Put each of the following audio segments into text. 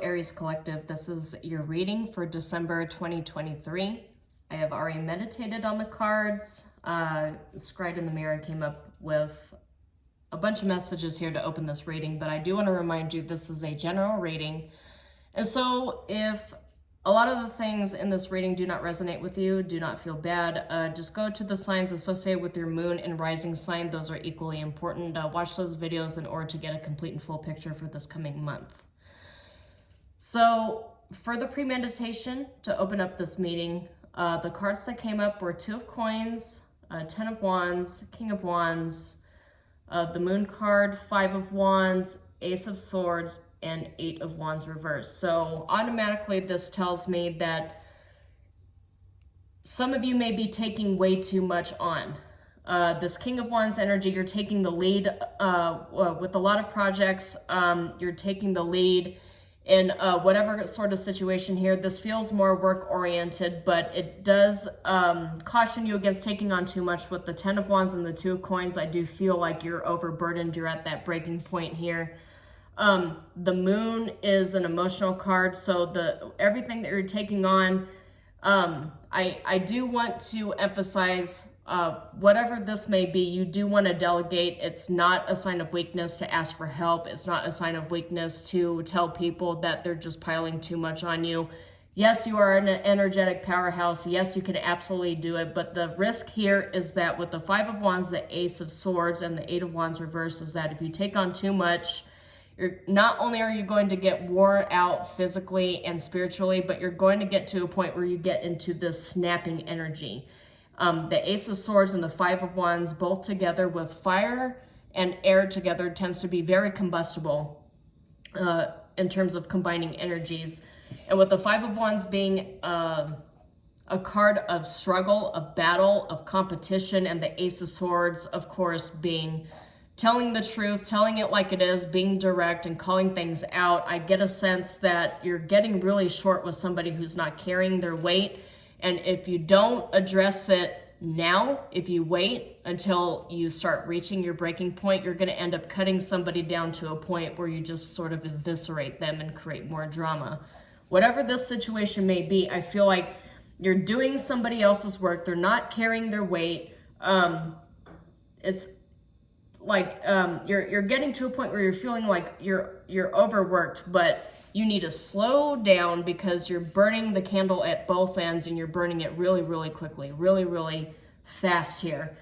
Aries Collective. This is your reading for December 2023. I have already meditated on the cards. Scried in the mirror came up with a bunch of messages here to open this reading, but I do want to remind you this is a general reading. And so if a lot of the things in this reading do not resonate with you, do not feel bad. Just go to the signs associated with your moon and rising sign. Those are equally important. Watch those videos in order to get a complete and full picture for this coming month. So for the premeditation, to open up this meeting, the cards that came up were Two of Coins, Ten of Wands, King of Wands, the Moon card, Five of Wands, Ace of Swords, and Eight of Wands reversed. So automatically this tells me that some of you may be taking way too much on. This King of Wands energy, you're taking the lead with a lot of projects. You're taking the lead in whatever sort of situation here. This feels more work-oriented, but it does caution you against taking on too much. With the Ten of Wands and the Two of Coins, I do feel like you're overburdened. You're at that breaking point here. The Moon is an emotional card, so everything that you're taking on, I do want to emphasize, whatever this may be, you do want to delegate. It's not a sign of weakness to ask for help. It's not a sign of weakness to tell people that they're just piling too much on you. Yes, you are an energetic powerhouse. Yes, you can absolutely do it. But the risk here is that with the Five of Wands, the Ace of Swords, and the Eight of Wands reversed, is that if you take on too much, not only are you going to get wore out physically and spiritually, but you're going to get to a point where you get into this snapping energy. The Ace of Swords and the Five of Wands, both together with fire and air together, tends to be very combustible in terms of combining energies. And with the Five of Wands being a card of struggle, of battle, of competition, and the Ace of Swords, of course, being telling the truth, telling it like it is, being direct and calling things out, I get a sense that you're getting really short with somebody who's not carrying their weight. And if you don't address it now, if you wait until you start reaching your breaking point, you're going to end up cutting somebody down to a point where you just sort of eviscerate them and create more drama. Whatever this situation may be, I feel like you're doing somebody else's work. They're not carrying their weight. It's like you're getting to a point where you're feeling like you're overworked, but you need to slow down because you're burning the candle at both ends, and you're burning it really, really quickly, really, really fast here.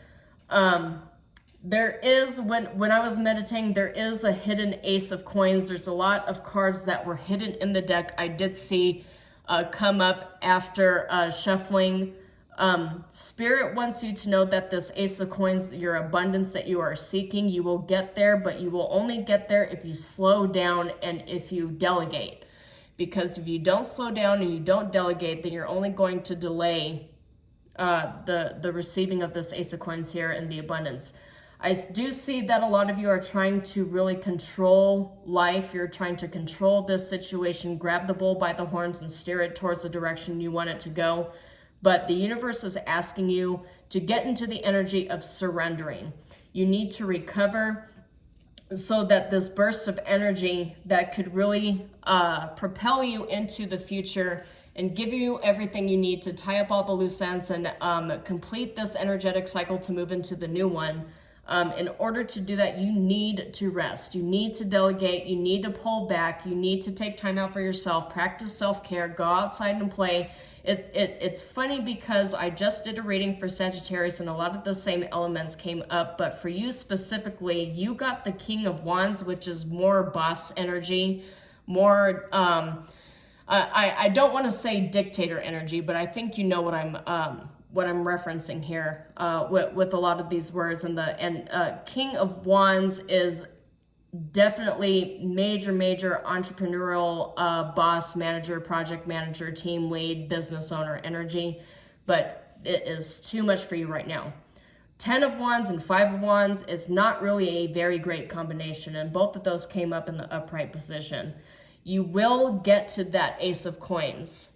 There is, when I was meditating, there is a hidden Ace of Coins. There's a lot of cards that were hidden in the deck I did see come up after shuffling. Spirit wants you to know that this Ace of Coins, your abundance that you are seeking, you will get there, but you will only get there if you slow down and if you delegate. Because if you don't slow down and you don't delegate, then you're only going to delay the receiving of this Ace of Coins here and the abundance. I do see that a lot of you are trying to really control life. You're trying to control this situation, grab the bull by the horns and steer it towards the direction you want it to go. But the universe is asking you to get into the energy of surrendering. You need to recover so that this burst of energy that could really propel you into the future and give you everything you need to tie up all the loose ends and complete this energetic cycle to move into the new one. In order to do that, you need to rest. You need to delegate. You need to pull back. You need to take time out for yourself, practice self-care, go outside and play. It's funny because I just did a reading for Sagittarius and a lot of the same elements came up, but for you specifically, you got the King of Wands, which is more boss energy, more, I don't want to say dictator energy, but I think you know what I'm referencing here with a lot of these words. And King of Wands is definitely major entrepreneurial boss, manager, project manager, team lead, business owner energy, but it is too much for you right now. Ten of Wands and Five of Wands is not really a very great combination, and both of those came up in the upright position. You will get to that Ace of Coins.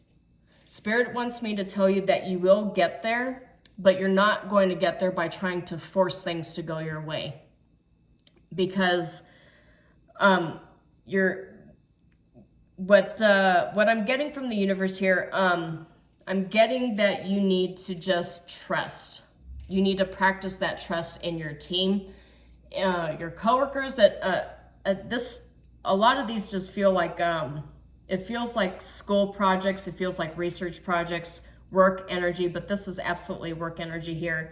Spirit wants me to tell you that you will get there, but you're not going to get there by trying to force things to go your way. Because what I'm getting from the universe here, I'm getting that you need to just trust. You need to practice that trust in your team, your coworkers. At this, a lot of these just feel like it feels like school projects. It feels like research projects, work energy. But this is absolutely work energy here.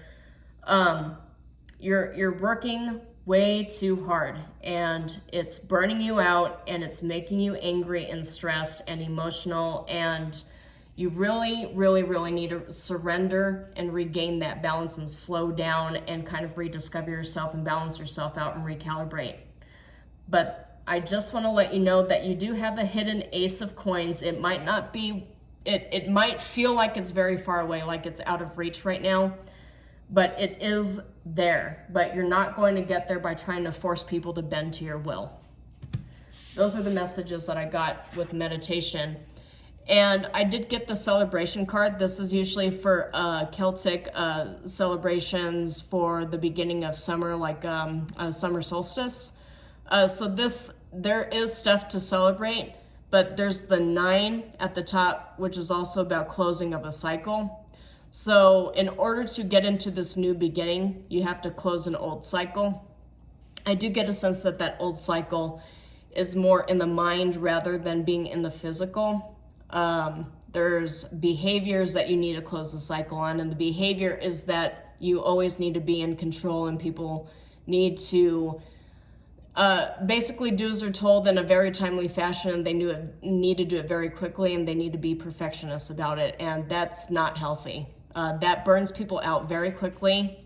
You're working way too hard, and it's burning you out, and it's making you angry and stressed and emotional, and you really, really, really need to surrender and regain that balance and slow down and kind of rediscover yourself and balance yourself out and recalibrate. But I just want to let you know that you do have a hidden ace of coins. It might not be, it might feel like it's very far away, like it's out of reach right now, but it is there. But you're not going to get there by trying to force people to bend to your will. Those are the messages that I got with meditation. And I did get the celebration card. This is usually for Celtic celebrations for the beginning of summer, like summer solstice. So there is stuff to celebrate, but there's the 9 at the top, which is also about closing of a cycle. So in order to get into this new beginning, you have to close an old cycle. I do get a sense that that old cycle is more in the mind rather than being in the physical. There's behaviors that you need to close the cycle on, and the behavior is that you always need to be in control, and people need to basically do as they're told in a very timely fashion, and they need to do it very quickly, and they need to be perfectionists about it, and that's not healthy. That burns people out very quickly.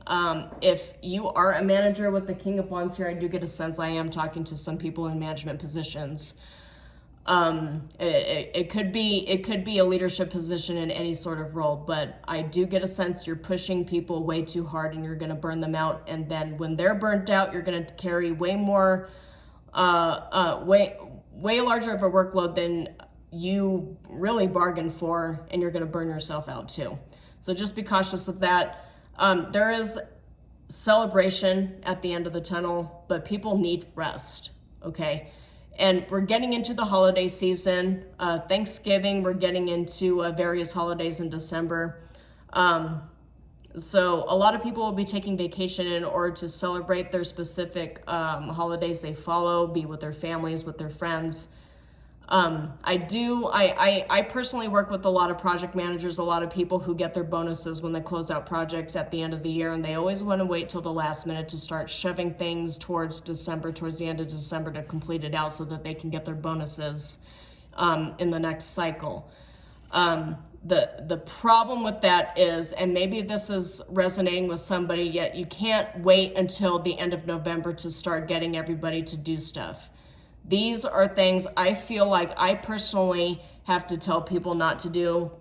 If you are a manager with the King of Wands here, I do get a sense I am talking to some people in management positions. It could be a leadership position in any sort of role, but I do get a sense you're pushing people way too hard and you're going to burn them out. And then when they're burnt out, you're going to carry way more, way larger of a workload than you really bargained for, and you're going to burn yourself out too. So just be cautious of that. There is celebration at the end of the tunnel, but people need rest. Okay. And we're getting into the holiday season, Thanksgiving, we're getting into various holidays in December. So a lot of people will be taking vacation in order to celebrate their specific holidays they follow, be with their families, with their friends. I personally work with a lot of project managers, a lot of people who get their bonuses when they close out projects at the end of the year, and they always want to wait till the last minute to start shoving things towards the end of December to complete it out so that they can get their bonuses in the next cycle. The problem with that is, and maybe this is resonating with somebody, yet you can't wait until the end of November to start getting everybody to do stuff. These are things I feel like I personally have to tell people not to do,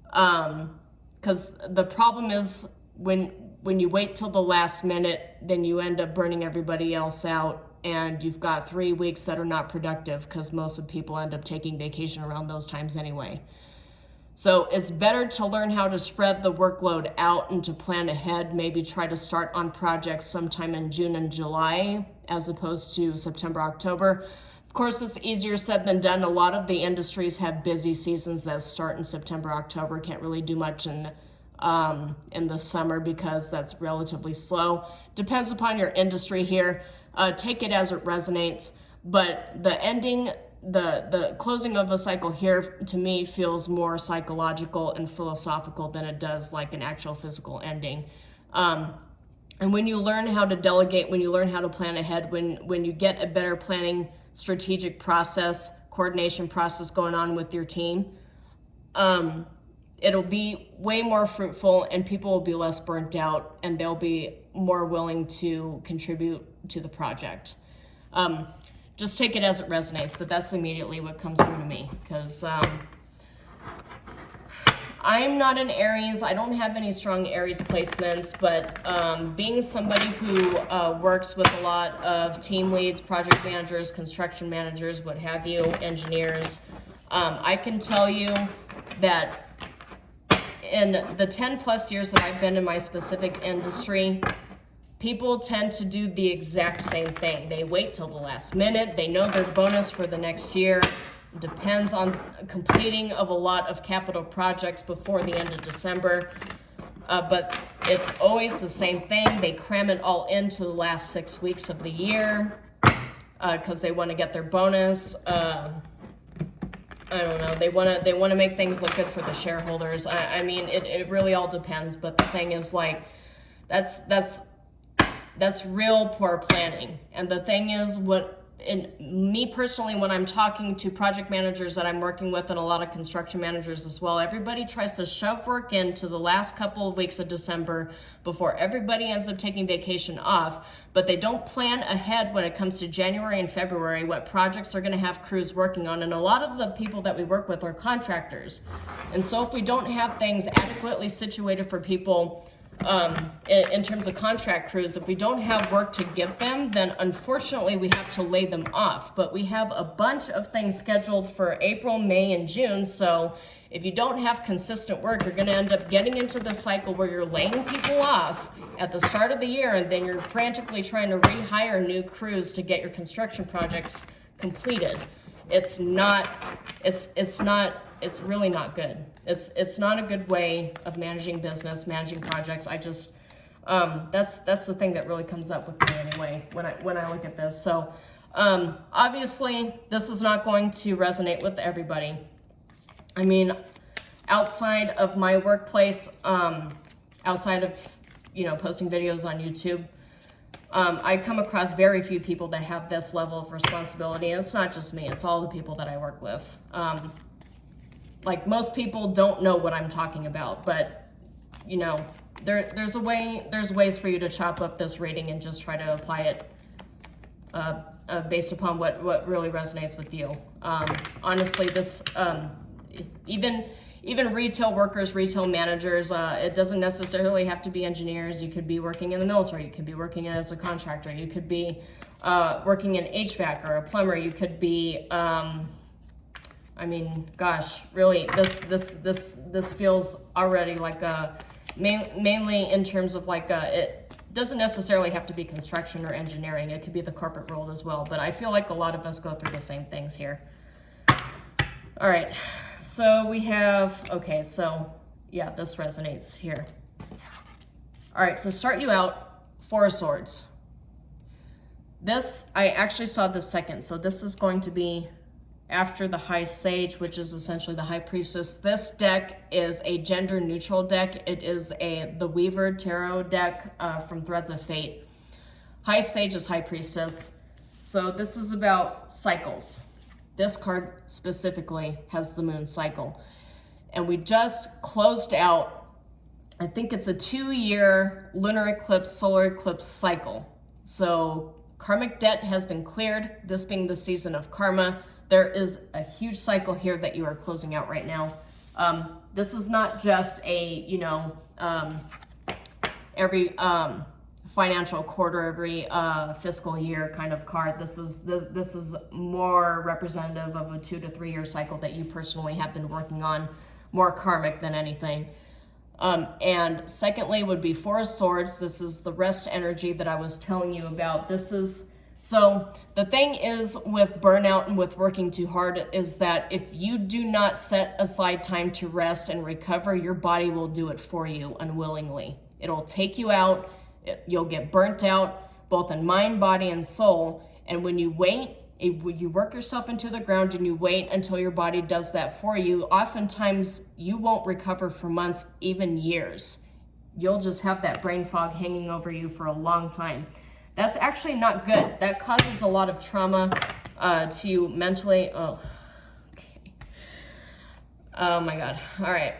because the problem is when you wait till the last minute, then you end up burning everybody else out, and you've got 3 weeks that are not productive because most of people end up taking vacation around those times anyway. So it's better to learn how to spread the workload out and to plan ahead, maybe try to start on projects sometime in June and July as opposed to September, October. Of course, it's easier said than done. A lot of the industries have busy seasons that start in September, October. Can't really do much in the summer because that's relatively slow. Depends upon your industry here. Take it as it resonates. But the closing of a cycle here, to me, feels more psychological and philosophical than it does like an actual physical ending. And when you learn how to delegate, when you learn how to plan ahead, when you get a better planning strategic process, coordination process going on with your team, it'll be way more fruitful, and people will be less burnt out, and they'll be more willing to contribute to the project. Just take it as it resonates, but that's immediately what comes through to me, because I'm not an Aries. I don't have any strong Aries placements, but being somebody who works with a lot of team leads, project managers, construction managers, what have you, engineers, I can tell you that in the 10 plus years that I've been in my specific industry, people tend to do the exact same thing. They wait till the last minute. They know their bonus for the next year. depends on completing of a lot of capital projects before the end of December. But it's always the same thing. They cram it all into the last 6 weeks of the year because they want to get their bonus. I don't know. They want to make things look good for the shareholders. I mean, it really all depends. But the thing is, like, that's real poor planning. And the thing is, me personally, when I'm talking to project managers that I'm working with, and a lot of construction managers as well, everybody tries to shove work into the last couple of weeks of December before everybody ends up taking vacation off, but they don't plan ahead when it comes to January and February what projects they're going to have crews working on. And a lot of the people that we work with are contractors. And so if we don't have things adequately situated for people in terms of contract crews, if we don't have work to give them, then unfortunately we have to lay them off. But we have a bunch of things scheduled for April, May, and June. So if you don't have consistent work, you're going to end up getting into the cycle where you're laying people off at the start of the year, and then you're frantically trying to rehire new crews to get your construction projects completed. It's really not good. It's not a good way of managing business, managing projects. That's the thing that really comes up with me anyway when I look at this. So obviously this is not going to resonate with everybody. I mean, outside of my workplace, outside of posting videos on YouTube, I come across very few people that have this level of responsibility. And it's not just me, it's all the people that I work with. Like, most people don't know what I'm talking about, but there's ways for you to chop up this rating and just try to apply it based upon what really resonates with you. Honestly, this even retail workers, retail managers, it doesn't necessarily have to be engineers. You could be working in the military, you could be working as a contractor, you could be working in HVAC or a plumber, you could be I mean, gosh, really, this feels already like mainly in terms of like it doesn't necessarily have to be construction or engineering. It could be the corporate world as well. But I feel like a lot of us go through the same things here. All right, so we have, okay, so yeah, this resonates here. All right, so start you out, Four of Swords. This, I actually saw the second, so this is going to be after the High Sage, which is essentially the High Priestess. This deck is a gender neutral deck. It is the Weaver Tarot deck from Threads of Fate. High Sage is High Priestess. So this is about cycles. This card specifically has the moon cycle. And we just closed out, I think it's a 2-year lunar eclipse, solar eclipse cycle. So karmic debt has been cleared, this being the season of karma. There is a huge cycle here that you are closing out right now. This is not just a, every financial quarter, every fiscal year kind of card. This is more representative of a 2 to 3 year cycle that you personally have been working on, more karmic than anything. And secondly would be Four of Swords. This is the rest energy that I was telling you about. So the thing is with burnout and with working too hard is that if you do not set aside time to rest and recover, your body will do it for you unwillingly. It'll take you out. You'll get burnt out, both in mind, body, and soul. And when you wait, when you work yourself into the ground and you wait until your body does that for you, oftentimes you won't recover for months, even years. You'll just have that brain fog hanging over you for a long time. That's actually not good. That causes a lot of trauma to you mentally. Oh, okay. Oh my God. All right.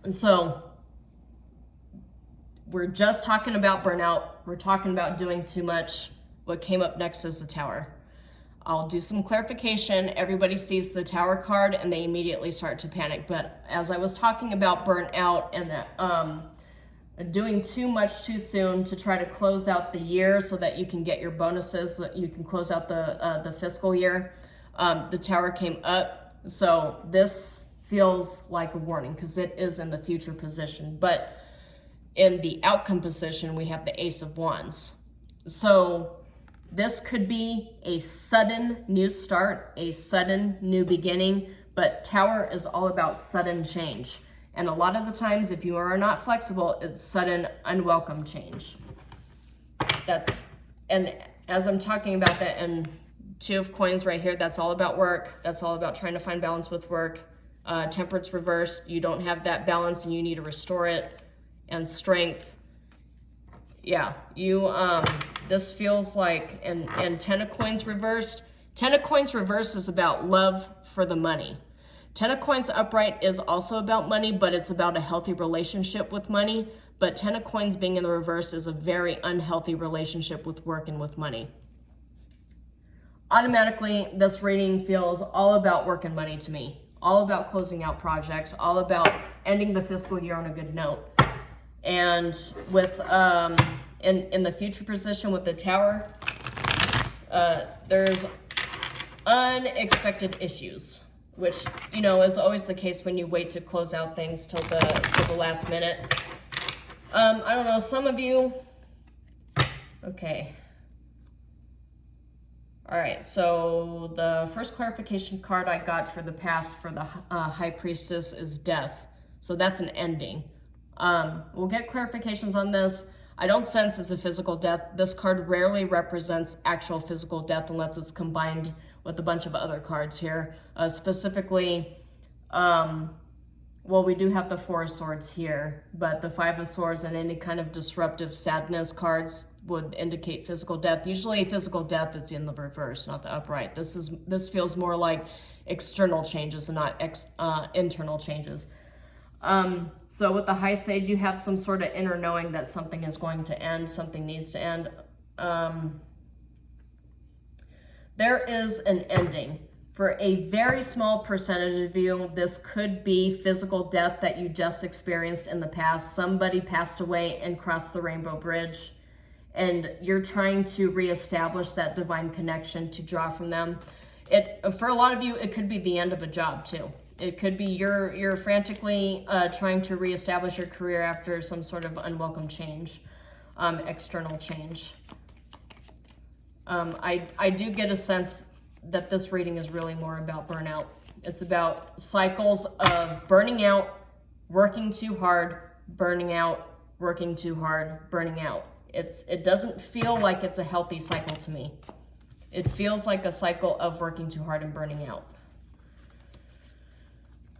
So we're just talking about burnout. We're talking about doing too much. What came up next is the Tower. I'll do some clarification. Everybody sees the Tower card and they immediately start to panic. But as I was talking about burnout and doing too much too soon to try to close out the year so that you can get your bonuses, so that you can close out the fiscal year. The Tower came up, so this feels like a warning because it is in the future position. But in the outcome position, we have the Ace of Wands. So This could be a sudden new start, a sudden new beginning, but Tower is all about sudden change. And a lot of the times, if you are not flexible, it's sudden, unwelcome change. And as I'm talking about that, and Two of Coins right here, that's all about work. That's all about trying to find balance with work. Temperance reversed, you don't have that balance and you need to restore it. And Strength, yeah, this feels like, and Ten of Coins reversed. Ten of Coins reversed is about love for the money. Ten of Coins upright is also about money, but it's about a healthy relationship with money. But Ten of Coins being in the reverse is a very unhealthy relationship with work and with money. Automatically, this reading feels all about work and money to me. All about closing out projects, all about ending the fiscal year on a good note. And with, in the future position with the Tower, there's unexpected issues, which, you know, is always the case when you wait to close out things till the last minute. I don't know, some of you, okay. All right, so the first clarification card I got for the past for the High Priestess is Death. So that's an ending. We'll get clarifications on this. I don't sense it's a physical death. This card rarely represents actual physical death unless it's combined with a bunch of other cards here. Specifically, well, we do have the Four of Swords here, but the Five of Swords and any kind of disruptive sadness cards would indicate physical death. Usually physical death is in the reverse, not the upright. This feels more like external changes and not internal changes. So with the High Sage, you have some sort of inner knowing that something is going to end, something needs to end. There is an ending. For a very small percentage of you, this could be physical death that you just experienced in the past. Somebody passed away and crossed the rainbow bridge, and you're trying to reestablish that divine connection to draw from them. For a lot of you, it could be the end of a job too. It could be you're frantically trying to reestablish your career after some sort of unwelcome change, external change. I do get a sense that this reading is really more about burnout. It's about cycles of burning out, working too hard, burning out, working too hard, burning out. It doesn't feel like it's a healthy cycle to me. It feels like a cycle of working too hard and burning out.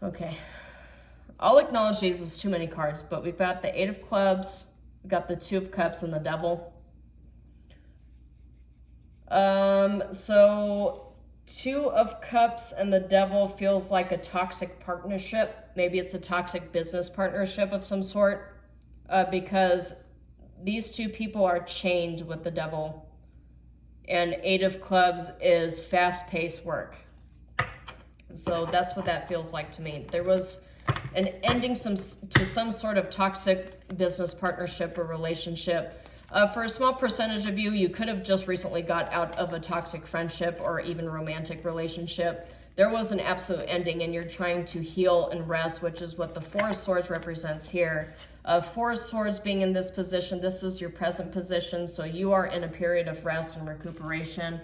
Okay. I'll acknowledge these as too many cards, but we've got the Eight of Clubs, we've got the Two of Cups and the Devil. So Two of Cups and the Devil feels like a toxic partnership. Maybe it's a toxic business partnership of some sort, because these two people are chained with the Devil. And Eight of Clubs is fast-paced work. So that's what that feels like to me. There was an ending to some sort of toxic business partnership or relationship. For a small percentage of you, you could have just recently got out of a toxic friendship or even romantic relationship. There was an absolute ending and you're trying to heal and rest, which is what the Four of Swords represents here. Four of Swords being in this position, this is your present position, so you are in a period of rest and recuperation.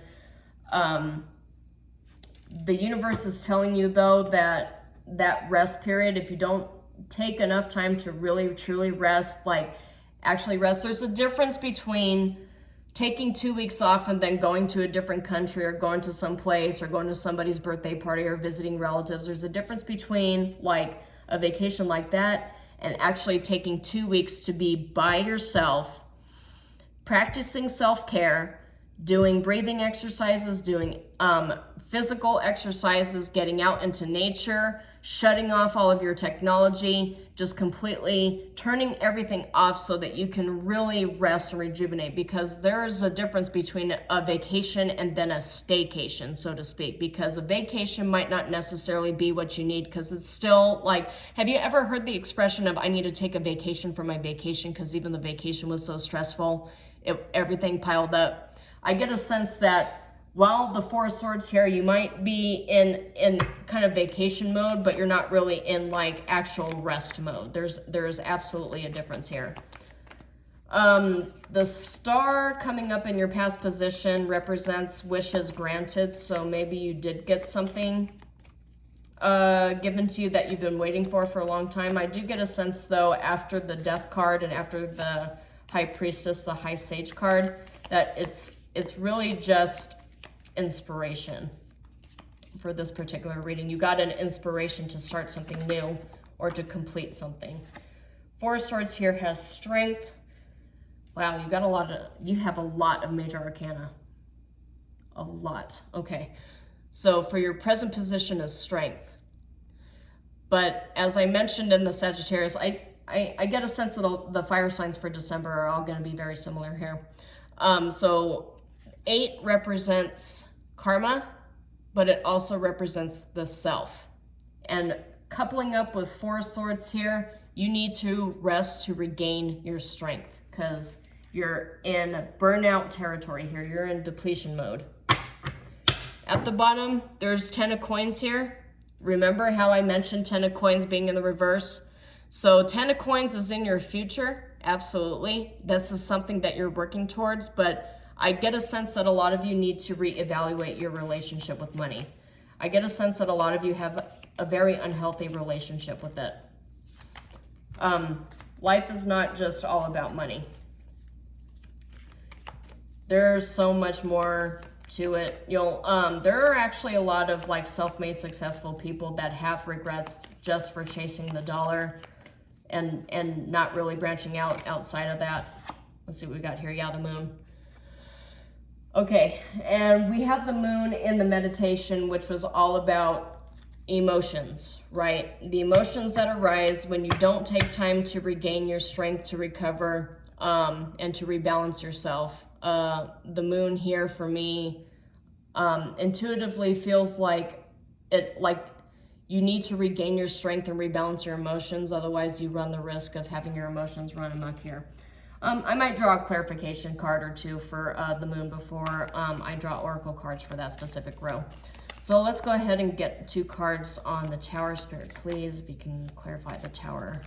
The universe is telling you, though, that rest period, if you don't take enough time to really, truly rest, like actually rest, there's a difference between taking 2 weeks off and then going to a different country or going to some place or going to somebody's birthday party or visiting relatives. There's a difference between like a vacation like that and actually taking 2 weeks to be by yourself, practicing self-care, doing breathing exercises, doing physical exercises, getting out into nature, shutting off all of your technology, just completely turning everything off so that you can really rest and rejuvenate, because there's a difference between a vacation and then a staycation, so to speak, because a vacation might not necessarily be what you need, because it's still like, have you ever heard the expression of I need to take a vacation from my vacation because even the vacation was so stressful, everything piled up? I get a sense that while the Four of Swords here, you might be in kind of vacation mode, but you're not really in like actual rest mode. There's absolutely a difference here. The star coming up in your past position represents wishes granted. So maybe you did get something given to you that you've been waiting for a long time. I do get a sense, though, after the Death card and after the High Priestess, the High Sage card, that it's really just inspiration for this particular reading. You got an inspiration to start something new or to complete something. Four of Swords here has strength. Wow, you have a lot of major arcana. A lot. Okay. So for your present position is strength. But as I mentioned in the Sagittarius, I get a sense that the fire signs for December are all going to be very similar here. So 8 represents karma, but it also represents the self. And coupling up with 4 of Swords here, you need to rest to regain your strength because you're in burnout territory here. You're in depletion mode. At the bottom, there's 10 of coins here. Remember how I mentioned 10 of coins being in the reverse? So 10 of coins is in your future, absolutely. This is something that you're working towards, but I get a sense that a lot of you need to reevaluate your relationship with money. I get a sense that a lot of you have a very unhealthy relationship with it. Life is not just all about money. There's so much more to it. There are actually a lot of like self-made successful people that have regrets just for chasing the dollar and not really branching outside of that. Let's see what we got here. Yeah, the moon. Okay, and we have the moon in the meditation, which was all about emotions, right? The emotions that arise when you don't take time to regain your strength, to recover, and to rebalance yourself. The moon here for me intuitively feels like you need to regain your strength and rebalance your emotions. Otherwise, you run the risk of having your emotions run amok here. I might draw a clarification card or two for the moon before I draw oracle cards for that specific row. So let's go ahead and get 2 cards on the Tower. Spirit, please, if you can clarify the Tower.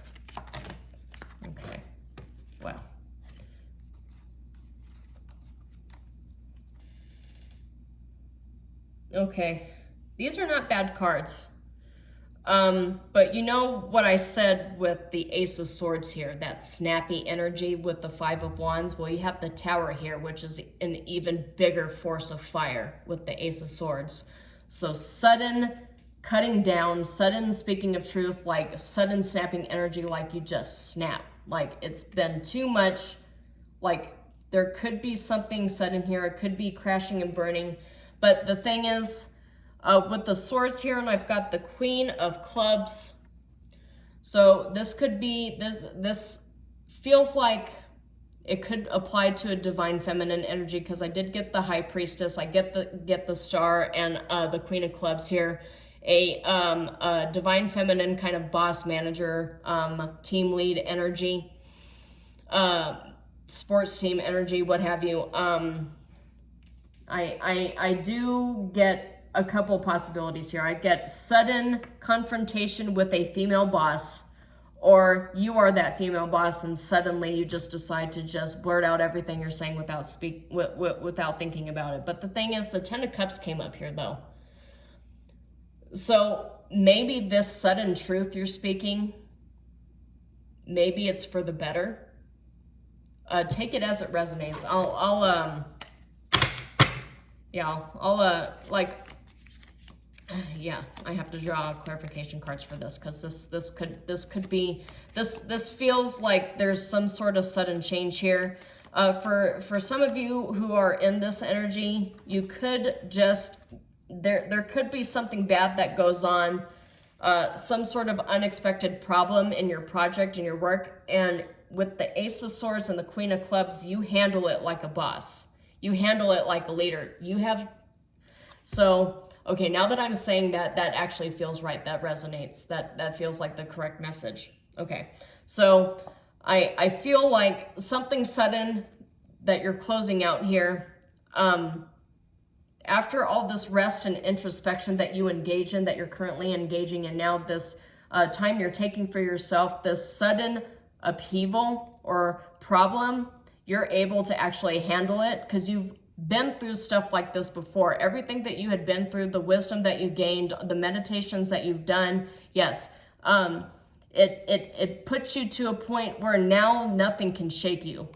Okay. Wow. Okay. These are not bad cards. But you know what I said with the Ace of Swords here, that snappy energy with the 5 of Wands? Well, you have the Tower here, which is an even bigger force of fire with the Ace of Swords. So sudden cutting down, sudden speaking of truth, like sudden snapping energy, like you just snap. Like it's been too much. Like there could be something sudden here. It could be crashing and burning. But the thing is, with the swords here, and I've got the Queen of Clubs. So this could be, this feels like it could apply to a divine feminine energy, because I did get the High Priestess, I get the Star, and the Queen of Clubs here. A divine feminine kind of boss manager, team lead energy, sports team energy, what have you. I do get a couple possibilities here. I get sudden confrontation with a female boss, or you are that female boss and suddenly you just decide to just blurt out everything you're saying without thinking about it. But the thing is, the 10 of Cups came up here though. So maybe this sudden truth you're speaking, maybe it's for the better. Take it as it resonates. I have to draw clarification cards for this, because this feels like there's some sort of sudden change here. For some of you who are in this energy, you could just, there could be something bad that goes on, some sort of unexpected problem in your project, in your work, and with the Ace of Swords and the Queen of Clubs, you handle it like a boss. You handle it like a leader. Okay, now that I'm saying that, that actually feels right. That resonates. That feels like the correct message. Okay, so I feel like something sudden that you're closing out here. After all this rest and introspection that you engage in, that you're currently engaging in now, this time you're taking for yourself, this sudden upheaval or problem you're able to actually handle it because you've been through stuff like this before. Everything that you had been through, the wisdom that you gained, the meditations that you've done, yes, it puts you to a point where now nothing can shake you.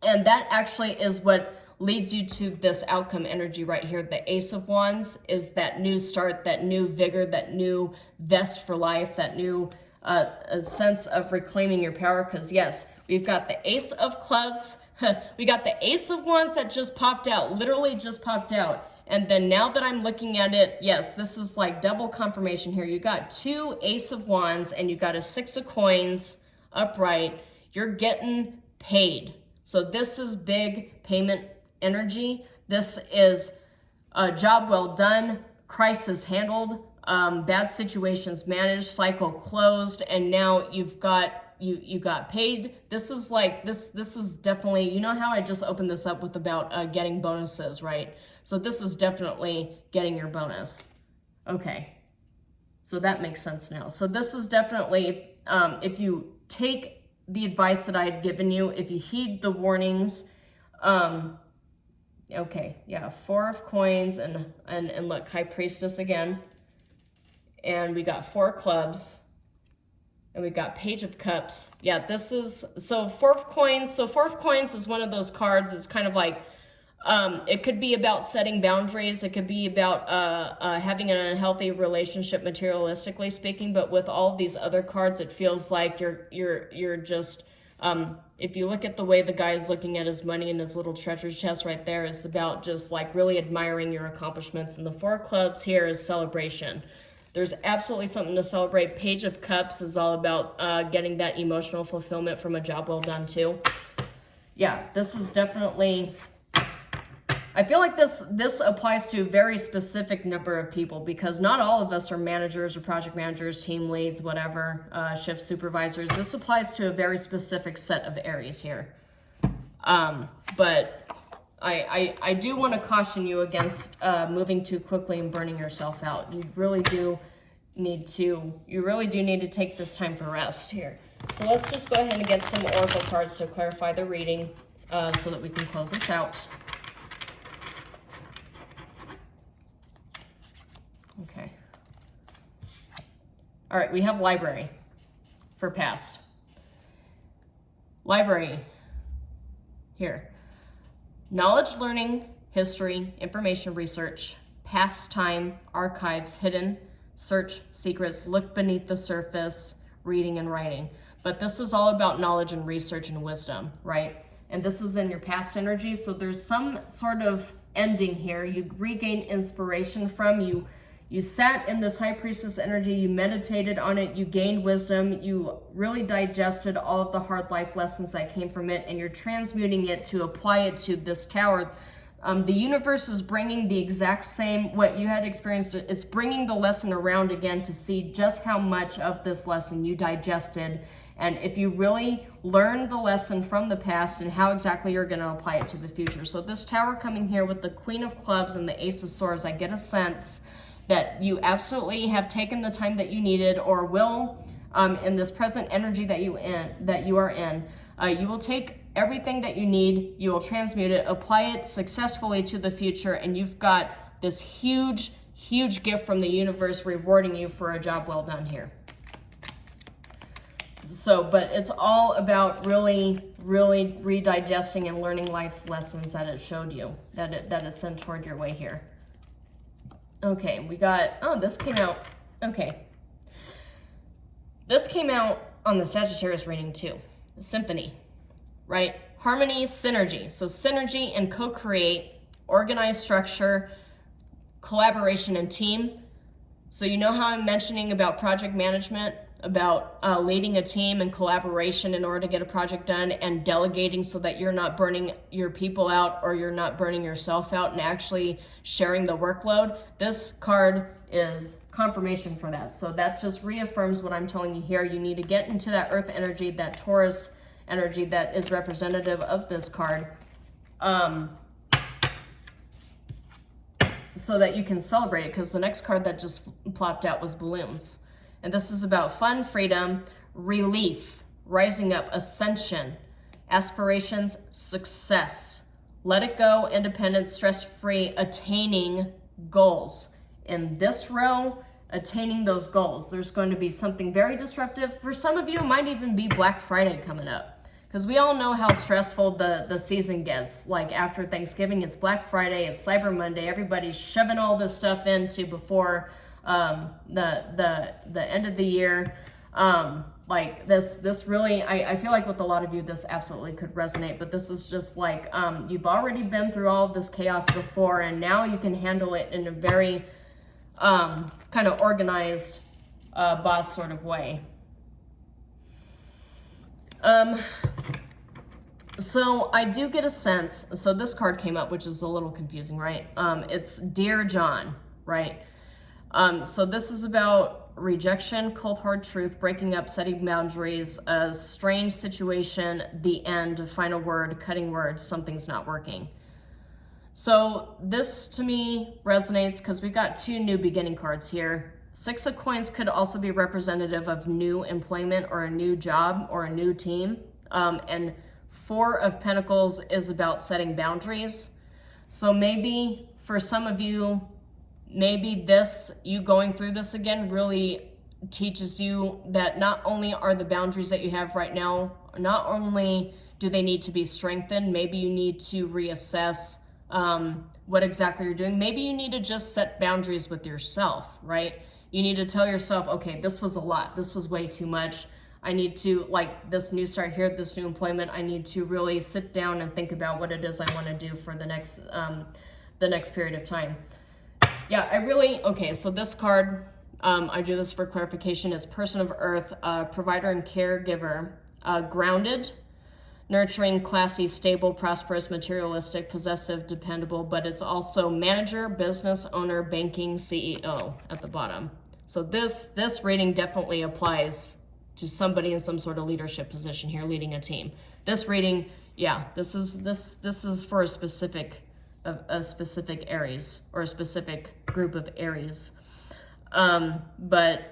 And that actually is what leads you to this outcome energy right here. The Ace of Wands is that new start, that new vigor, that new vest for life, that new a sense of reclaiming your power. Because yes, we've got the Ace of Clubs, we got the Ace of Wands that just popped out, literally just popped out. And then now that I'm looking at it, yes, this is like double confirmation here. You got 2 Ace of Wands and you got a 6 of Coins upright. You're getting paid. So this is big payment energy. This is a job well done, crisis handled, bad situations managed, cycle closed, and now you've got you got paid. This is like this is definitely, you know how I just opened this up with about getting bonuses, right? So this is definitely getting your bonus. Okay, so that makes sense now. So this is definitely, if you take the advice that I had given you, if you heed the warnings, okay, yeah, 4 of Coins and look, High Priestess again, and we got 4 clubs, and we got Page of Cups. Yeah, this is, so 4 of Coins. So 4 of Coins is one of those cards. It's kind of like, it could be about setting boundaries. It could be about having an unhealthy relationship, materialistically speaking. But with all of these other cards, it feels like you're just, if you look at the way the guy is looking at his money and his little treasure chest right there, it's about just like really admiring your accomplishments. And the 4 clubs here is celebration. There's absolutely something to celebrate. Page of Cups is all about getting that emotional fulfillment from a job well done too. Yeah, this is definitely, I feel like this applies to a very specific number of people because not all of us are managers or project managers, team leads, whatever, shift supervisors. This applies to a very specific set of Aries here. But I do want to caution you against moving too quickly and burning yourself out. You really do need to take this time for rest here. So let's just go ahead and get some oracle cards to clarify the reading so that we can close this out. Okay. All right, we have library for past. Library here. Knowledge, learning, history, information research, pastime, archives, hidden, search, secrets, look beneath the surface, reading and writing. But this is all about knowledge and research and wisdom, right? And this is in your past energy. So there's some sort of ending here. You regain inspiration from you. You sat in this High Priestess energy, you meditated on it, you gained wisdom, you really digested all of the hard life lessons that came from it, and you're transmuting it to apply it to this tower. The universe is bringing the exact same, what you had experienced, it's bringing the lesson around again to see just how much of this lesson you digested. And if you really learn the lesson from the past and how exactly you're going to apply it to the future. So this tower coming here with the Queen of Clubs and the Ace of Swords, I get a sense that you absolutely have taken the time that you needed or will in this present energy that you are in. You will take everything that you need, you will transmute it, apply it successfully to the future, and you've got this huge, huge gift from the universe rewarding you for a job well done here. So, but it's all about really, really redigesting and learning life's lessons that it showed you, that it sent toward your way here. Okay, we got, oh, this came out, okay. This came out on the Sagittarius reading too, the symphony, right? Harmony, synergy. So synergy and co-create, organized structure, collaboration, and team. So you know how I'm mentioning about project management, about leading a team and collaboration in order to get a project done, and delegating so that you're not burning your people out or you're not burning yourself out, and actually sharing the workload. This card is confirmation for that. So that just reaffirms what I'm telling you here. You need to get into that earth energy, that Taurus energy that is representative of this card, so that you can celebrate it, because the next card that just plopped out was balloons. And this is about fun, freedom, relief, rising up, ascension. aspirations, success. Let it go, independent, stress-free, attaining goals. In this row, attaining those goals. There's going to be something very disruptive. For some of you, it might even be Black Friday coming up. Because we all know how stressful the season gets. Like after Thanksgiving, it's Black Friday, it's Cyber Monday. Everybody's shoving all this stuff into before the end of the year. Like this really, I feel like with a lot of you, this absolutely could resonate. But this is just like, you've already been through all of this chaos before, and now you can handle it in a very kind of organized boss sort of way. So I do get a sense, so this card came up, which is a little confusing, right? It's Dear John, right? So this is about rejection, cold hard truth, breaking up, setting boundaries, a strange situation, the end, final word, cutting words, something's not working. So this to me resonates because we got two new beginning cards here. Six of Coins could also be representative of new employment or a new job or a new team. And Four of Pentacles is about setting boundaries. So maybe for some of you, maybe you going through this again really teaches you that not only are the boundaries that you have right now, not only do they need to be strengthened, maybe you need to reassess what exactly you're doing. Maybe you need to just set boundaries with yourself, right? You need to tell yourself, okay, this was a lot. This was way too much. I need to, like this new start here, this new employment, I need to really sit down and think about what it is I want to do for the next period of time. Yeah, okay, so this card, I do this for clarification, it's Person of Earth, provider and caregiver, grounded, nurturing, classy, stable, prosperous, materialistic, possessive, dependable, but it's also manager, business owner, banking, CEO at the bottom. So this reading definitely applies to somebody in some sort of leadership position here, leading a team. This reading, yeah, this is for a specific Aries or a specific group of Aries. But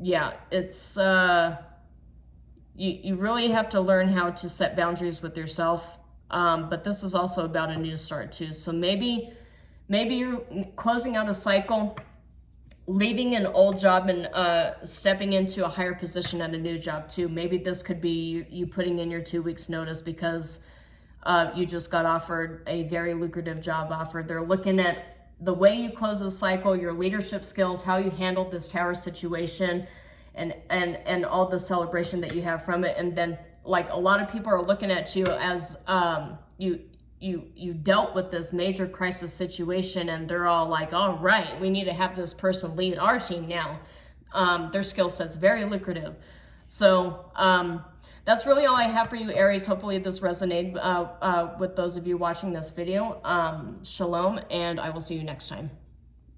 yeah, it's you really have to learn how to set boundaries with yourself. But this is also about a new start too. So maybe you're closing out a cycle, leaving an old job and stepping into a higher position at a new job too. Maybe this could be you putting in your 2 weeks notice because you just got offered a very lucrative job offer. They're looking at the way you close a cycle, your leadership skills, how you handled this tower situation, and all the celebration that you have from it. And then like a lot of people are looking at you as you dealt with this major crisis situation, and they're all like, all right, we need to have this person lead our team now. Their skill set's very lucrative. So that's really all I have for you, Aries. Hopefully this resonated with those of you watching this video. Shalom, and I will see you next time.